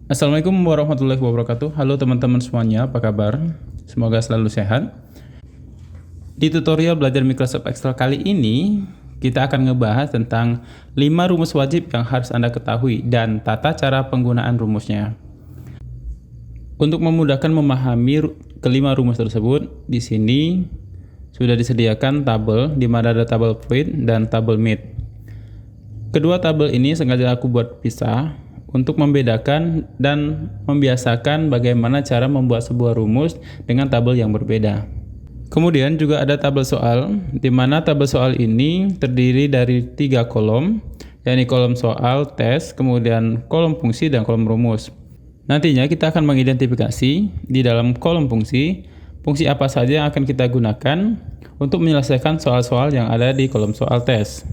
Assalamualaikum warahmatullahi wabarakatuh. Halo teman-teman semuanya, apa kabar? Semoga selalu sehat. Di tutorial belajar Microsoft Excel kali ini, kita akan ngebahas tentang 5 rumus wajib yang harus Anda ketahui dan tata cara penggunaan rumusnya. Untuk memudahkan memahami kelima rumus tersebut, di sini sudah disediakan tabel di mana ada tabel fruit dan tabel meat. Kedua tabel ini sengaja aku buat pisah untuk membedakan dan membiasakan bagaimana cara membuat sebuah rumus dengan tabel yang berbeda. Kemudian juga ada tabel soal, di mana tabel soal ini terdiri dari 3 kolom, yakni kolom soal, tes, kemudian kolom fungsi, dan kolom rumus. Nantinya kita akan mengidentifikasi di dalam kolom fungsi apa saja yang akan kita gunakan untuk menyelesaikan soal-soal yang ada di kolom soal tes.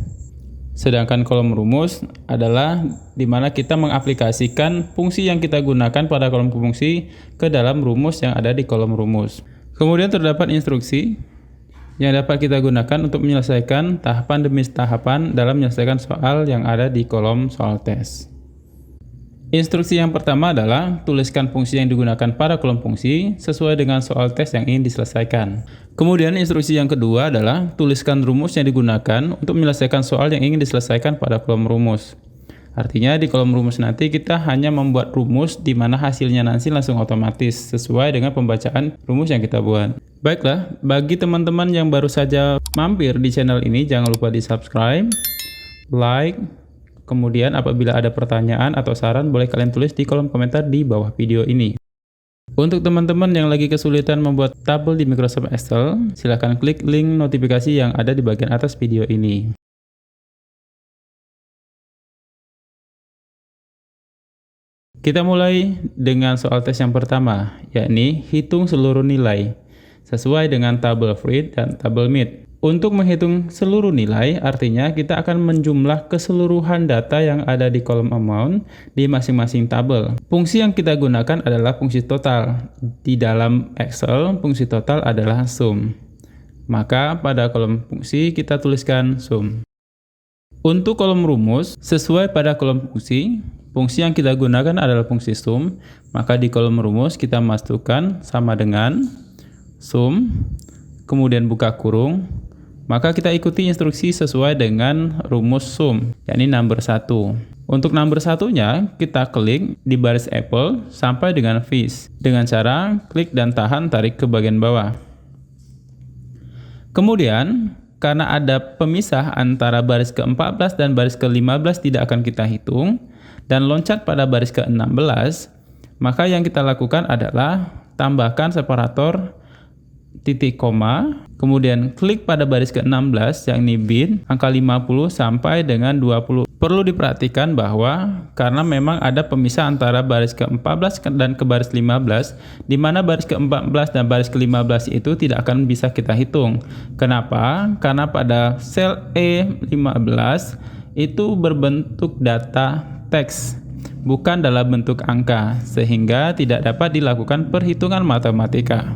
Sedangkan kolom rumus adalah di mana kita mengaplikasikan fungsi yang kita gunakan pada kolom fungsi ke dalam rumus yang ada di kolom rumus. Kemudian terdapat instruksi yang dapat kita gunakan untuk menyelesaikan tahapan demi tahapan dalam menyelesaikan soal yang ada di kolom soal tes. Instruksi yang pertama adalah tuliskan fungsi yang digunakan pada kolom fungsi sesuai dengan soal tes yang ingin diselesaikan. Kemudian instruksi yang kedua adalah tuliskan rumus yang digunakan untuk menyelesaikan soal yang ingin diselesaikan pada kolom rumus. Artinya di kolom rumus nanti kita hanya membuat rumus di mana hasilnya nanti langsung otomatis sesuai dengan pembacaan rumus yang kita buat. Baiklah, bagi teman-teman yang baru saja mampir di channel ini jangan lupa di-subscribe, like, kemudian apabila ada pertanyaan atau saran boleh kalian tulis di kolom komentar di bawah video ini. Untuk teman-teman yang lagi kesulitan membuat tabel di Microsoft Excel, silahkan klik link notifikasi yang ada di bagian atas video ini. Kita mulai dengan soal tes yang pertama, yakni hitung seluruh nilai sesuai dengan tabel fruit dan tabel meat. Untuk menghitung seluruh nilai, artinya kita akan menjumlah keseluruhan data yang ada di kolom amount di masing-masing tabel. Fungsi yang kita gunakan adalah fungsi total. Di dalam Excel, fungsi total adalah sum. Maka pada kolom fungsi kita tuliskan sum. Untuk kolom rumus, sesuai pada kolom fungsi yang kita gunakan adalah fungsi sum. Maka di kolom rumus kita masukkan sama dengan sum, kemudian buka kurung. Maka kita ikuti instruksi sesuai dengan rumus sum, yakni number 1. Untuk number 1-nya, kita klik di baris apple sampai dengan fish, dengan cara klik dan tahan tarik ke bagian bawah. Kemudian, karena ada pemisah antara baris ke-14 dan baris ke-15 tidak akan kita hitung, dan loncat pada baris ke-16, maka yang kita lakukan adalah tambahkan separator titik koma, kemudian klik pada baris ke-16 yakni bit angka 50 sampai dengan 20. Perlu diperhatikan bahwa karena memang ada pemisah antara baris ke-14 dan ke baris 15, di mana baris ke-14 dan baris ke-15 itu tidak akan bisa kita hitung. Kenapa? Karena pada sel E15 itu berbentuk data teks, bukan dalam bentuk angka, sehingga tidak dapat dilakukan perhitungan matematika.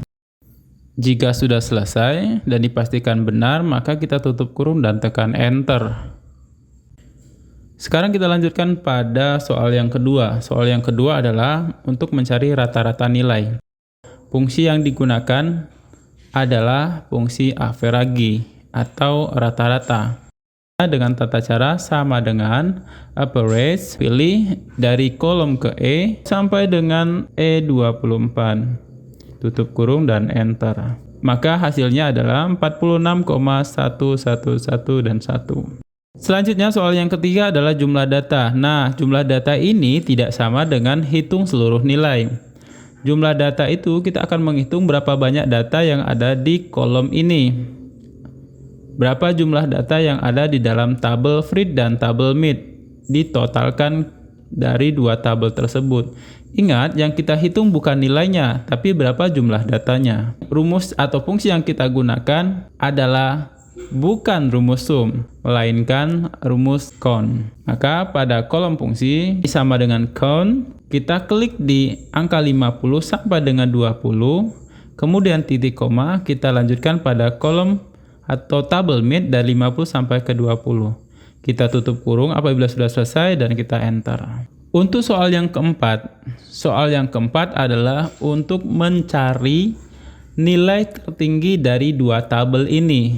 Jika sudah selesai dan dipastikan benar, maka kita tutup kurung dan tekan enter. Sekarang kita lanjutkan pada soal yang kedua. Soal yang kedua adalah untuk mencari rata-rata nilai. Fungsi yang digunakan adalah fungsi average atau rata-rata. Dengan tata cara sama dengan average, pilih dari kolom ke E sampai dengan E24. Tutup kurung dan enter. Maka hasilnya adalah 46,111 dan 1. Selanjutnya soal yang ketiga adalah jumlah data. Nah, jumlah data ini tidak sama dengan hitung seluruh nilai. Jumlah data itu kita akan menghitung berapa banyak data yang ada di kolom ini. Berapa jumlah data yang ada di dalam tabel fruit dan tabel meat. Ditotalkan dari dua tabel tersebut. Ingat, yang kita hitung bukan nilainya, tapi berapa jumlah datanya. Rumus atau fungsi yang kita gunakan adalah bukan rumus sum, melainkan rumus count. Maka pada kolom fungsi sama dengan count, kita klik di angka 50 sampai dengan 20, kemudian titik koma, kita lanjutkan pada kolom atau tabel meat dari 50 sampai ke 20. Kita tutup kurung apabila sudah selesai dan kita enter. Untuk soal yang keempat adalah untuk mencari nilai tertinggi dari dua tabel ini.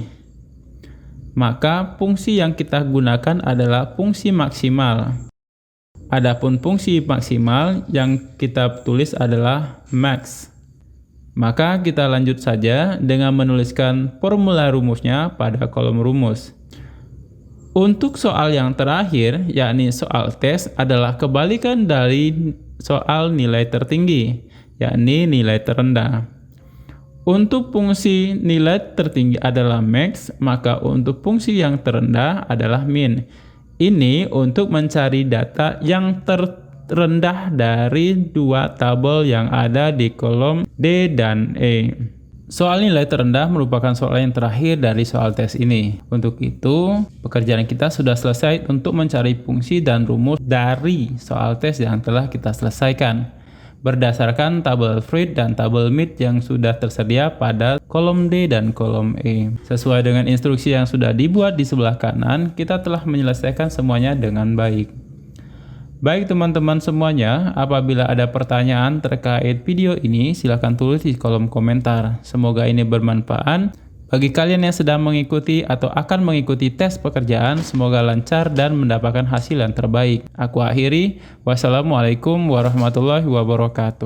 Maka fungsi yang kita gunakan adalah fungsi maksimal. Adapun fungsi maksimal yang kita tulis adalah max. Maka kita lanjut saja dengan menuliskan formula rumusnya pada kolom rumus. Untuk soal yang terakhir, yakni soal tes, adalah kebalikan dari soal nilai tertinggi, yakni nilai terendah. Untuk fungsi nilai tertinggi adalah max, maka untuk fungsi yang terendah adalah min. Ini untuk mencari data yang terendah dari dua tabel yang ada di kolom D dan E. Soal nilai terendah merupakan soal yang terakhir dari soal tes ini. Untuk itu, pekerjaan kita sudah selesai untuk mencari fungsi dan rumus dari soal tes yang telah kita selesaikan berdasarkan tabel fruit dan tabel meat yang sudah tersedia pada kolom D dan kolom E. Sesuai dengan instruksi yang sudah dibuat di sebelah kanan, kita telah menyelesaikan semuanya dengan baik. Baik teman-teman semuanya, apabila ada pertanyaan terkait video ini, silahkan tulis di kolom komentar. Semoga ini bermanfaat. Bagi kalian yang sedang mengikuti atau akan mengikuti tes pekerjaan, semoga lancar dan mendapatkan hasil yang terbaik. Aku akhiri, wassalamualaikum warahmatullahi wabarakatuh.